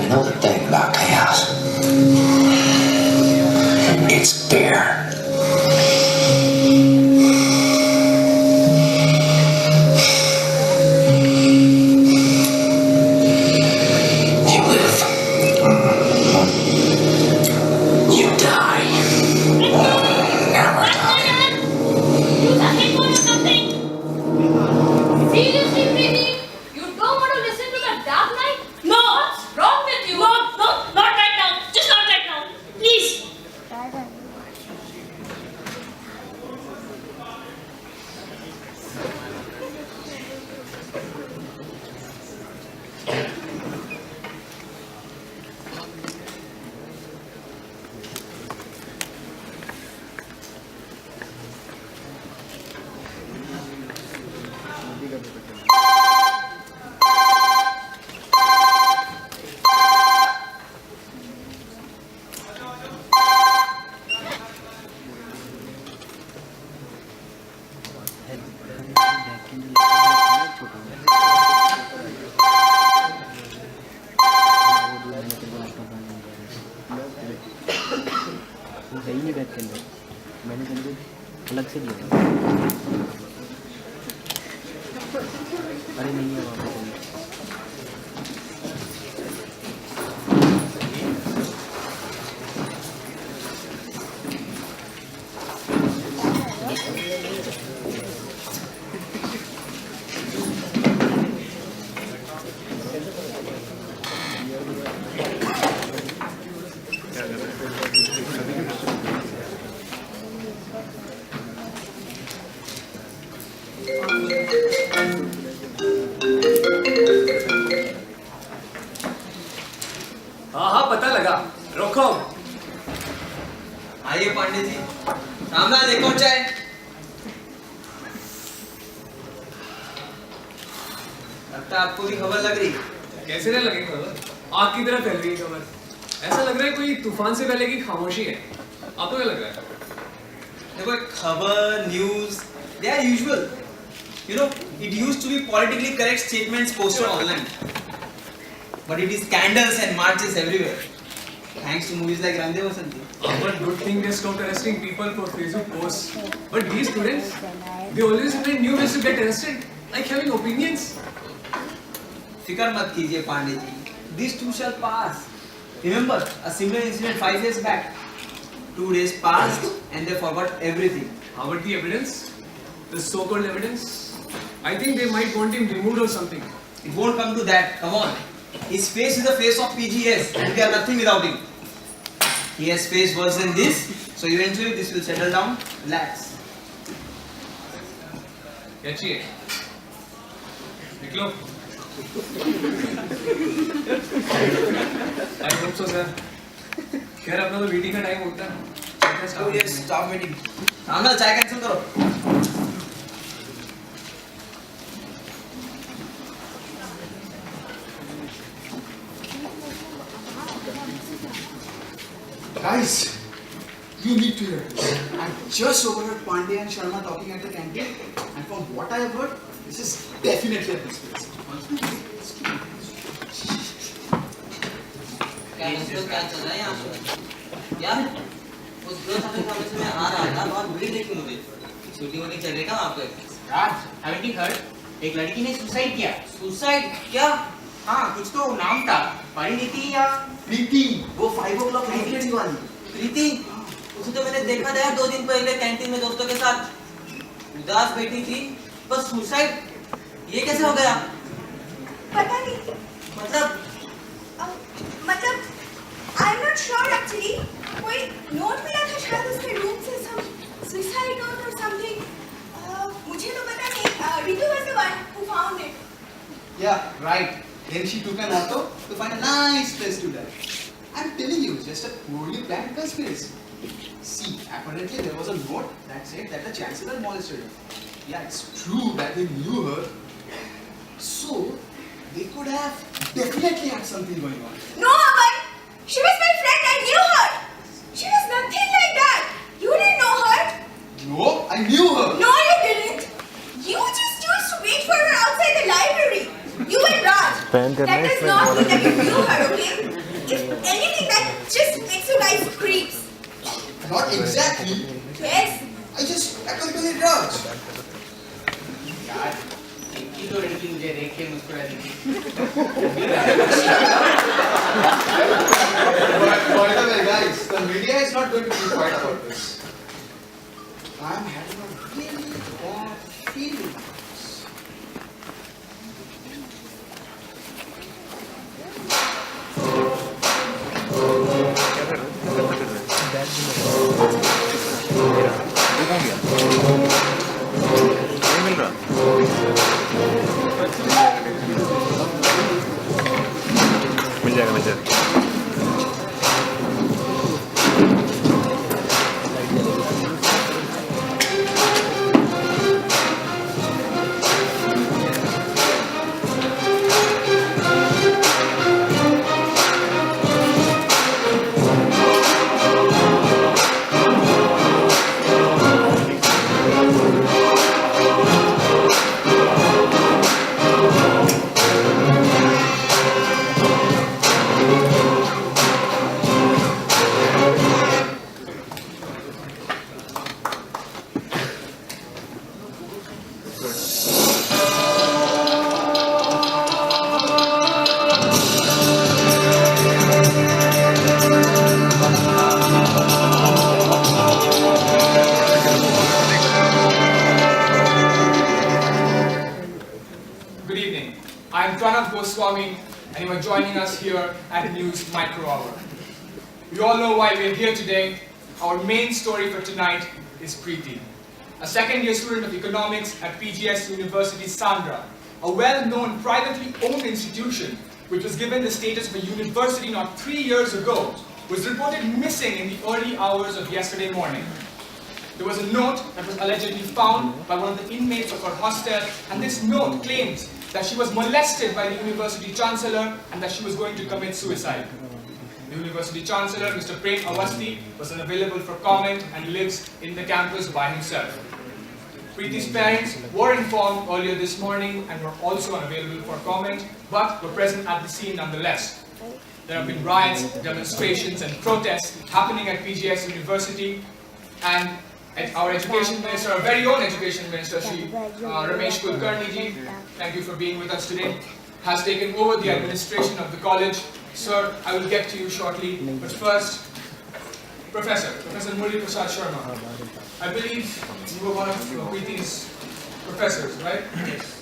You know the thing about chaos? It's fear. You live. You die. Now we're talking. You talking about something? Seriously, Preeti? You don't want to listen to the Dark Knight? No! What's wrong with you? No, not right now. Just not right now. Please. है ही नहीं bag के अंदर, मैंने जल्दी अलग से दिया। अरे नहीं है वहाँ पे। हाँ पता लगा। रोको। आइए पांडे जी, सामना देखो चाहे। लगता है आपको भी खबर लग रही। कैसे नहीं लगी खबर? आग की तरह फैल रही है खबर। ऐसा लग रहा है कोई तूफान से पहले की खामोशी है। आपको क्या लग रहा है? देखो खबर, news, they are usual. You know, it used to be politically correct statements posted online. But it is scandals and marches everywhere. Thanks to movies like Rande Vasanti. But good thing they stopped arresting people for Facebook posts. But these students, they always find new ways to get arrested, like having opinions. Fikar mat kijiye Pandey ji. This too shall pass. Remember a similar incident 5 years back. 2 days passed and they forgot everything. How about the evidence? The so-called evidence? I think they might want him removed or something. It won't come to that. Come on. His face is the face of PGS and we are nothing without him. He has faced worse than this, so eventually this will settle down. Relax. क्या चाहिए? निकलो। I hope so, sir. खैर अपना तो meeting का time होता है। Oh yes, stop meeting. सामना चाय कैंसिल करो। Guys, you need to hear this. I just overheard Pandey and Sharma talking at the canteen, and from what I have heard, this is definitely a conspiracy. क्या चल रहा है यहाँ पे? यार उस दो सामने से मैं आ रहा था, बहुत भीड़ देखी मुझे। शूटिंग वूटिंग चल रही है वहाँ पे? राज, haven't you heard? एक लड़की ने सुसाइड किया। सुसाइड क्या? हाँ, कुछ तो नाम था, परिणीति या प्रीति, वो 5 o'clock night वाली। प्रीति? उसे तो मैंने देखा था यार 2 दिन पहले कैंटीन में दोस्तों के साथ उदास बैठी थी, बस सुसाइड ये कैसे हो गया? पता नहीं। मतलब I am not sure actually. कोई नोट मिला था शायद उसके रूम से, सम सुसाइड नोट और समथिंग। मुझे तो पता नहीं। Ritu was the one who found it. Yeah, right. Then she took an auto to find a nice place to die. I'm telling you, just a poorly planned conspiracy. See, apparently there was a note that said that the chancellor molested her. Yeah, it's true that they knew her. So, they could have definitely had something going on. No, Aman. She was my friend. I knew her. She was nothing like that. You didn't know her. No, I knew her. No, you didn't. You just used to wait for her outside the library. You and Raj. That does not mean that you knew her, okay? If anything, that just makes you guys creeps. Not exactly. Yes. I just accompanied Raj. यार एक ही तो लड़की मुझे देख के मुस्कुरा दी थी But by the way, guys, the media is not going to be quiet about this. I'm having a really bad feeling. मिल जाएगा Good evening. I'm Pranav Goswami, and you are joining us here at News Micro Hour. You all know why we're here today. Our main story for tonight is Preeti, a second-year student of economics at PGS University Sandra, a well-known privately owned institution which was given the status of a university not 3 years ago, was reported missing in the early hours of yesterday morning. There was a note that was allegedly found by one of the inmates of her hostel, and this note claims that she was molested by the university chancellor and that she was going to commit suicide. The university chancellor, Mr. Prem Awasthi, was unavailable for comment and lives in the campus by himself. Preeti's parents were informed earlier this morning and were also unavailable for comment, but were present at the scene nonetheless. There have been riots, demonstrations and protests happening at PGS University, and our education minister, our very own education minister, Shri Ramesh Kulkarni ji, thank you for being with us today, has taken over the administration of the college. Sir, I will get to you shortly, but first, Professor Murli Prasad Sharma, I believe you were one of Preeti's professors, right? Yes.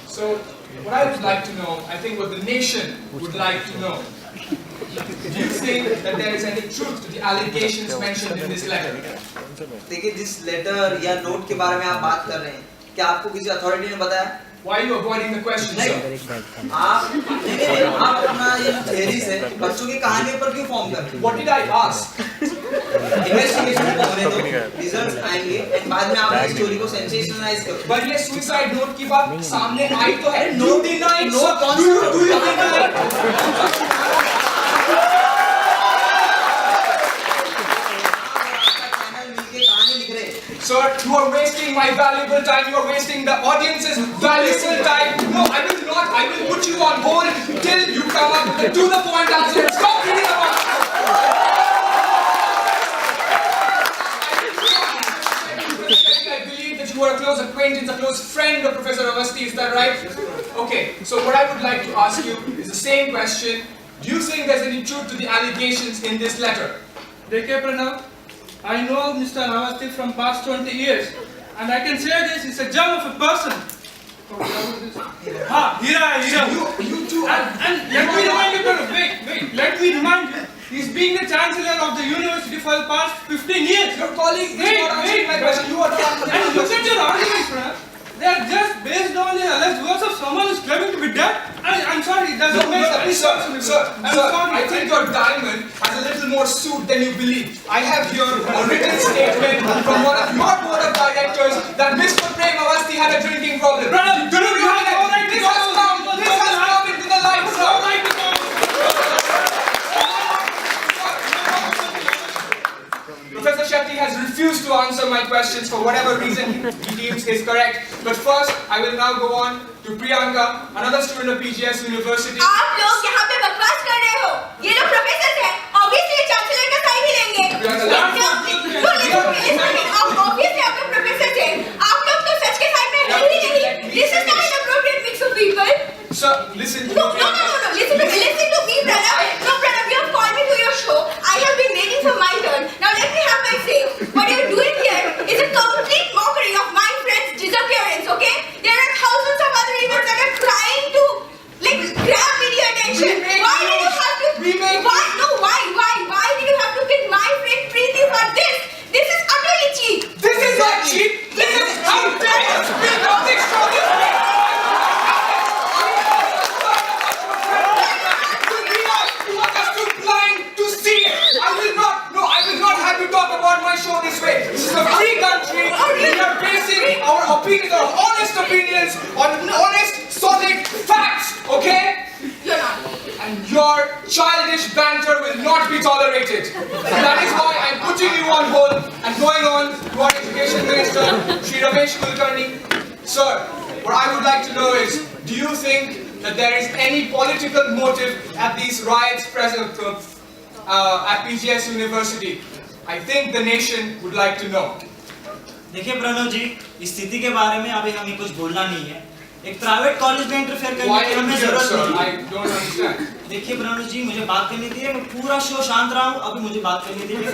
So, what I would like to know, I think what the nation would like to know, do you think that there is any truth to the allegations mentioned in this letter? देखिए जिस letter या note के बारे में आप बात कर रहे हैं, क्या आपको किसी अथॉरिटी ने बताया? Why are you avoiding the question, sir? आप अपना ये थ्योरीज है बच्चों की कहानियों पर क्यों फॉर्म कर रहे हैं? What did I ask? Investigation को होने दो, रिजल्ट्स आएंगे और बाद में आप इस स्टोरी को सेंसेशनलाइज करो। But ये सुसाइड नोट की बात सामने आई तो है। No deny, no concept. Do you deny? Sir, you are wasting my valuable time. You are wasting the audience's valuable time. No, I will not. I will put you on hold till you come up with a to-the-point answer. Stop reading about it. I believe that you are a close acquaintance, a close friend of Professor Awasthi. Is that right? Okay. So what I would like to ask you is the same question. Do you think there's any truth to the allegations in this letter? Dekhe Pranav, I know Mr. Awasthi from past 20 years, and I can say this, he's a gem of a person. Hira. You too. And let me remind you, Pranav, wait, let me remind you, he's been the chancellor of the university for the past 15 years. Your colleague is not answering my question. You are not answering. And look at your arguments, Pranav. They are just based on the alleged words of someone who's claiming to be dead. I'm sorry, it doesn't make any sense to me. Sir, I think your diamond has a little more suit than you believe. I have here a written statement from one of your board of directors that Mr. Prem Awasthi had a drinking problem. Pranav, Do you have it? This has come into the light, sir. Professor Shetty has refused to answer my questions for whatever reason he deems is correct. But first, I will now go on to Priyanka, another student of PGS University. आप लोग यहाँ पे बकवास कर रहे हो। ये लोग प्रोफेसर हैं, obviously चांसलर का साइन ही लेंगे। Obviously आप लोग प्रोफेसर हैं, आप लोग तो सच के साइड में है ही नहीं। This is not an appropriate mix of people. Sir, listen to No, me. listen to me, Pranav. No, Pranav, you have called me to your show. I have been waiting for my turn. Now let me have my say. What you're doing here is a complete mockery of my friend's disappearance, okay? There are thousands of other events that are trying to, like, grab media attention. Why did you have to, why did you have to pick my friend Preeti for this? This is utterly cheap. This is not cheap. This is how dare you speak of this show. You are just too blind to see it. I will not have you talk about my show this way. This is a free country. We are basing our opinions, our honest opinions, on honest, solid facts, okay? You're not. And your childish banter will not be tolerated. That is why I'm putting you on hold and going on to our Education Minister, Shri Ramesh Kulkarni. Sir, what I would like to know is, do you think that there is any political motive at these riots present at PGS University? I think the nation would like to know. देखिए प्रणव जी, इस स्थिति के बारे में अभी हमें कुछ बोलना नहीं है। एक प्राइवेट कॉलेज में इंटरफेयर करने की हमें जरूरत नहीं है। I don't understand. देखिए प्रणव जी, मुझे बात करने दीजिए। मैं पूरा शो शांत रहा हूँ, अभी मुझे बात करने दीजिए।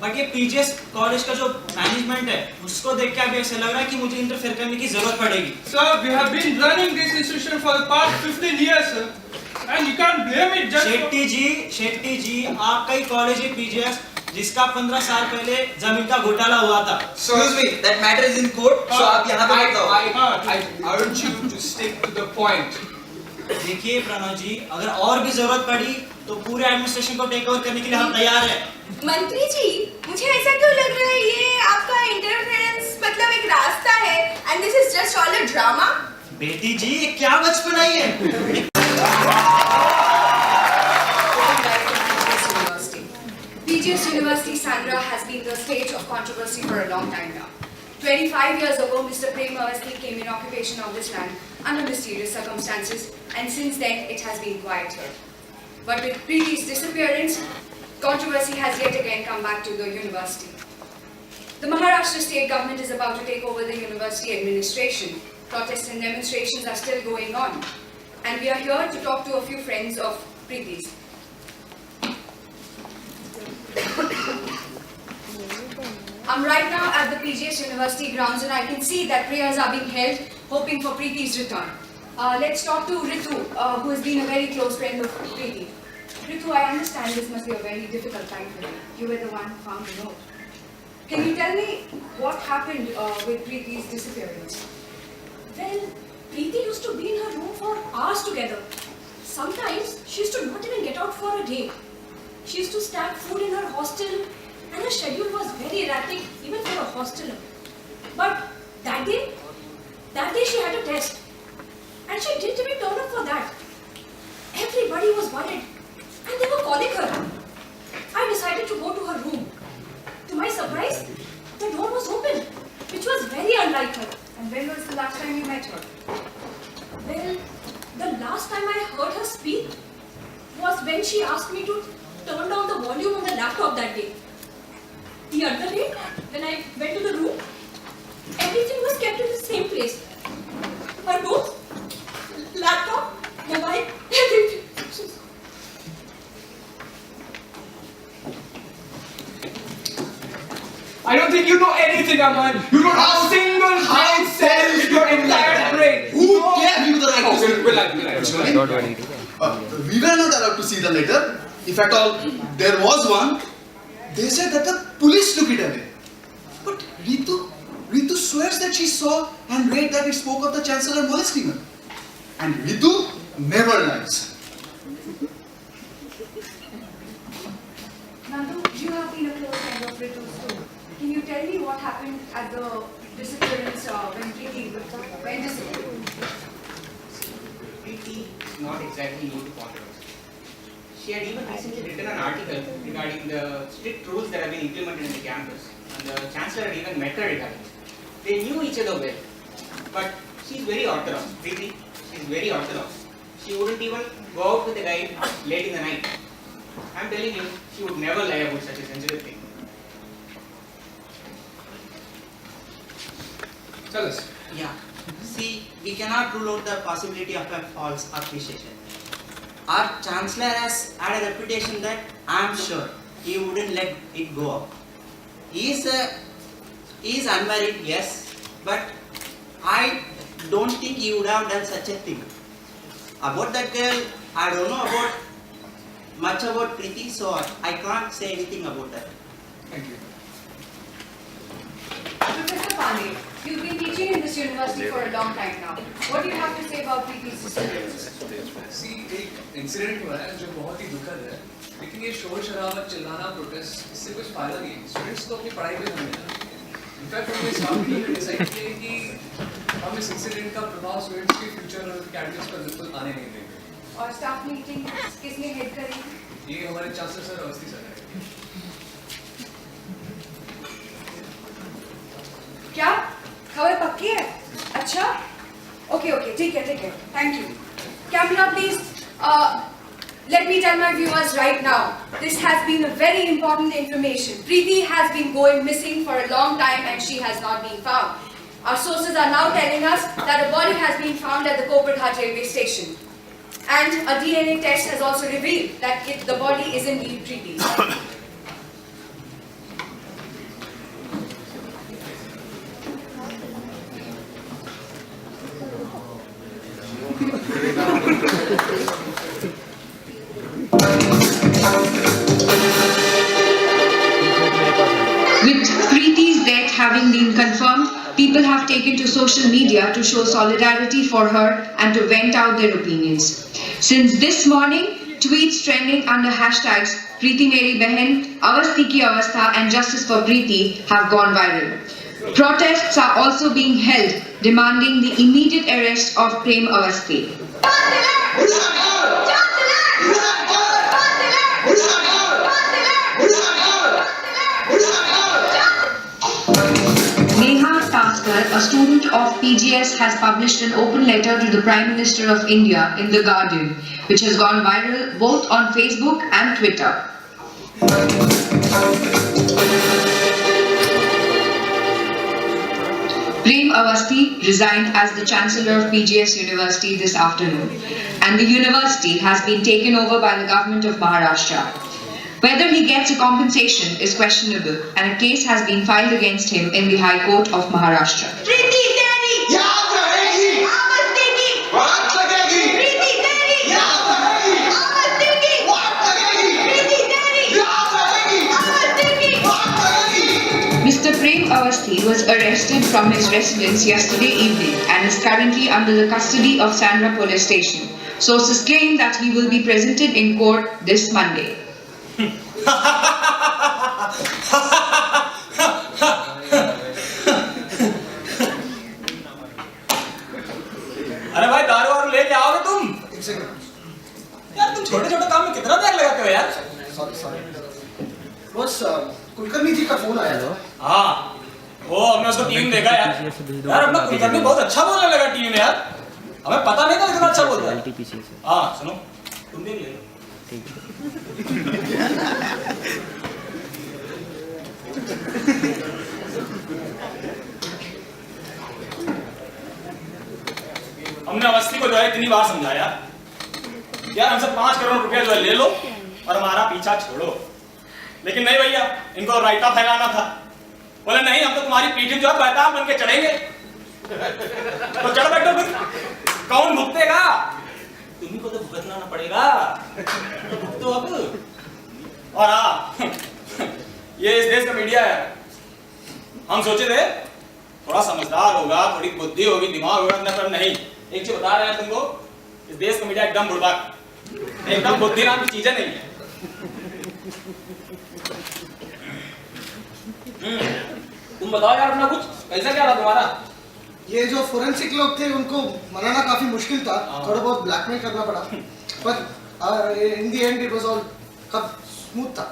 बट ये पीजीएस कॉलेज का जो मैनेजमेंट है, उसको देख के अभी ऐसा लग रहा है कि मुझे इंटरफेयर करने की जरूरत पड़ेगी। Sir, we have been running this institution for the past 15 years, sir. And you can't blame it just Shetty जी, आपका ही कॉलेज है पीजीएस, जिसका 15 साल पहले जमीन का घोटाला हुआ था। Excuse me, that matter is in court. So आप यहाँ पे मत आओ। I urge you to stick to the point. देखिए प्रणव जी, अगर और भी जरूरत पड़ी तो पूरे एडमिनिस्ट्रेशन को टेक ओवर करने के लिए हम तैयार हैं। मंत्री जी, मुझे ऐसा क्यों लग रहा है ये आपका इंटरफेरेंस मतलब एक रास्ता है and this is just all a drama? बेटी जी, ये क्या बचपन है ये? PGS University, Sandra, has been the stage of controversy for a long time now. 25 years ago, Mr. Prem Awasthi came in occupation of this land under mysterious circumstances, and since then it has been quiet here. But with Preeti's disappearance, controversy has yet again come back to the university. The Maharashtra state government is about to take over the university administration. Protests and demonstrations are still going on, and we are here to talk to a few friends of Preeti's. I'm right now at the PGS University grounds, and I can see that prayers are being held, hoping for Preeti's return. Let's talk to Ritu, who has been a very close friend of Preeti. Ritu, I understand this must be a very difficult time for you. You were the one who found the note. Can you tell me what happened with Preeti's disappearance? Well, Preeti used to be in her room for hours together. Sometimes she used to not even get out for a day. She used to stack food in her hostel, and her schedule was very erratic even for a hosteler. But that day she had a test, and she didn't even turn up for that. Everybody was worried, and they were calling her. I decided to go to her room. To my surprise, the door was open, which was very unlike her. And when was the last time you met her? Well, the last time I heard her speak was when she asked me to turn down the volume on the laptop that day. The other day, when I went to the room, everything was kept in the same place. Her books, laptop, mobile, everything. I don't think you know anything, Aman. You don't have a single brain cell in your entire brain. Who gave you the right to see? Will I? We were not allowed to see the letter. If at all there was one, they said that the police took it away. But Ritu swears that she saw and read that it spoke of the chancellor molesting her. And Ritu never lies. Nandu, you have been a close friend of Ritu's too. Can you tell me what happened at the disappearance when Preeti went disappeared? Preeti is not exactly new to controversy. She had even recently written an article regarding the strict rules that have been implemented in the campus. And the chancellor had even met her regarding it. They knew each other well. But she's very orthodox. Preeti, she's very orthodox. She wouldn't even go out with a guy late in the night. I'm telling you, she would never lie about such a sensitive thing. Tell us. Yeah. See, we cannot rule out the possibility of a false accusation. Our chancellor has had a reputation that I'm sure he wouldn't let it go up. He is unmarried, yes, but I don't think he would have done such a thing. About that girl, I don't know much about Preeti, so I can't say anything about that. Thank you. Professor Pandey, you've been teaching in this university for a long time now. What do you have to say about Preeti's disappearance? See, एक incident हुआ है जो बहुत ही दुखद है, लेकिन ये शोर शराबत चिल्लाना प्रोटेस्ट इससे कुछ फायदा नहीं है। स्टूडेंट्स तो अपनी पढ़ाई पे ध्यान देना। इनफैक्ट हमने स्टाफ मीटिंग में डिसाइड किया कि हम इस इंसिडेंट का प्रभाव स्टूडेंट्स के फ्यूचर और एकेडमिक्स पर बिल्कुल आने नहीं देंगे। और स्टाफ मीटिंग किसने हेड करी? ये हमारे चांसलर सर अवस्थी सर है। क्या खबर पक्की है? अच्छा, ओके, ठीक है, thank you. Camera, please. Let me tell my viewers right now, this has been a very important information. Preeti has been going missing for a long time and she has not been found. Our sources are now telling us that a body has been found at the Koperghat railway station. And a DNA test has also revealed that the body is indeed Preeti's. With Preeti's death having been confirmed, people have taken to social media to show solidarity for her and to vent out their opinions. Since this morning, tweets trending under hashtags Preeti Meri Behan, Avasthi Ki Avastha and Justice for Preeti have gone viral. Protests are also being held demanding the immediate arrest of Prem Avasthi. Neha Taskar, a student of PGS, has published an open letter to the Prime Minister of India in The Guardian, which has gone viral both on Facebook and Twitter. Prem Avasthi resigned as the Chancellor of PGS University this afternoon, and the university has been taken over by the government of Maharashtra. Whether he gets a compensation is questionable, and a case has been filed against him in the High Court of Maharashtra. Preeti Teri yaad rahegi, Avasthi ki baat lagegi. Preeti Teri yaad rahegi, Avasthi ki baat lagegi. Preeti Teri yaad rahegi, Avasthi ki baat lagegi. Mr. Prem Avasthi was arrested from his residence yesterday evening and is currently under the custody of Sandra Police Station. Sources claim that he will be presented in court this Monday. अरे भाई दारू वारू लेके आओगे तुम? यार तुम छोटे छोटे काम में कितना देर लगाते हो यार? सॉरी बस कुलकर्णी जी का फोन आया था। हाँ, वो हमने उसको टीम देखा यार। यार अपना कुलकर्णी बहुत अच्छा बोलने लगा टीम में यार। हमें पता नहीं था इतना अच्छा बोलता है। हाँ सुनो, तुम भी ले लो। हमने अवस्थी को जो है इतनी बार समझाया यार, हमसे 5 करोड़ रुपया जो है ले लो और हमारा पीछा छोड़ो, लेकिन नहीं भैया, इनको रायता फैलाना था। बोले नहीं, हम तो तुम्हारी पीठ जो है बैताल बन के चढ़ेंगे। तो चढ़ बैठो फिर, कौन भुगतेगा? तुम्ही को तो भुगतना ना पड़ेगा, तो भुगतो अब। और हाँ, ये इस देश का मीडिया है। हम सोचे थे थोड़ा समझदार होगा, थोड़ी बुद्धि होगी, दिमाग होगा, पर नहीं। एक चीज बता रहे हैं तुमको, इस देश का मीडिया एकदम बुड़बक, एकदम बुद्धि नाम की चीजें नहीं है। तुम बताओ यार अपना कुछ, कैसा क्या रहा तुम्हारा? ये जो फोरेंसिक लोग थे उनको मनाना काफी मुश्किल था, थोड़ा बहुत ब्लैकमेल करना पड़ा, पर in the end it was all कब स्मूथ था।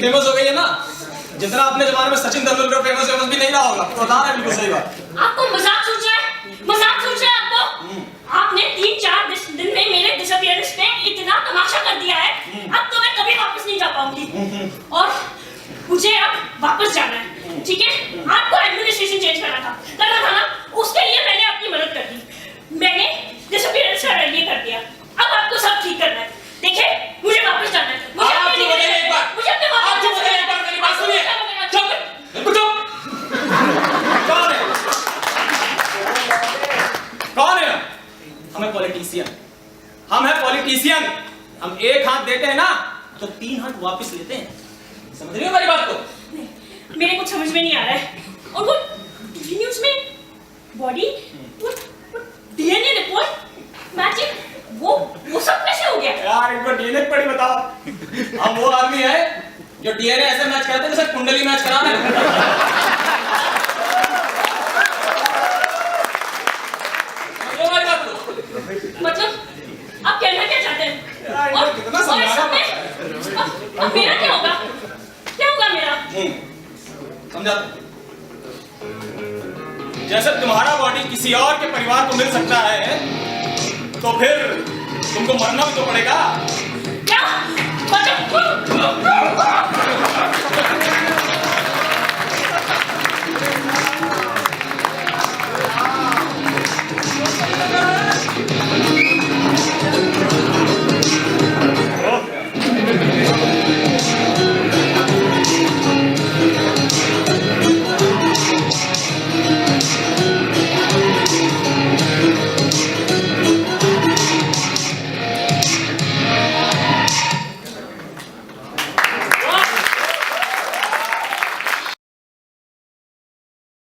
फेमस हो गई है ना, जितना अपने जमाने में सचिन तेंदुलकर फेमस भी नहीं रहा होगा। तो बता रहा है बिल्कुल सही बात। आपको मजाक सोच रहा है? मजाक सोच रहा है आपको? आपने 3-4 दिन में मेरे डिसअपीयरेंस पे इतना तमाशा कर दिया है, अब तो मैं कभी वापस नहीं जा पाऊंगी। और मुझे अब वापस जाना है, ठीक है? आपको एडमिनिस्ट्रेशन चेंज करना था ना, उसके लिए मैंने अपनी मदद कर दी। मैंने डिसअपीयरेंस का ये कर दिया, अब आपको सब ठीक करना है। देखिए, मुझे वापस जाना है। मुझे अपने मेरी बात सुनिए। कौन है? हम है पॉलिटिशियन। हम है पॉलिटिशियन। हम एक हाथ देते हैं ना तो 3 हाथ वापस लेते हैं। समझ रही हो मेरी बात को? मेरे कुछ समझ में नहीं आ रहा है। और वो टीवी न्यूज़ में बॉडी, वो डीएनए रिपोर्ट मैचिंग, वो सब कैसे हो गया? यार इनको डीएनए पड़ी बताओ। हम वो आदमी है जो डीएनए ऐसे मैच करते हैं जैसे कुंडली मैच करा रहे हैं। मतलब आप कहना क्या चाहते हैं? और कितना समझाना अब मेरा क्या होगा? क्या होगा मेरा? समझा? जैसे तुम्हारा बॉडी किसी और के परिवार को मिल सकता है, तो फिर तुमको मरना भी तो पड़ेगा। क्या?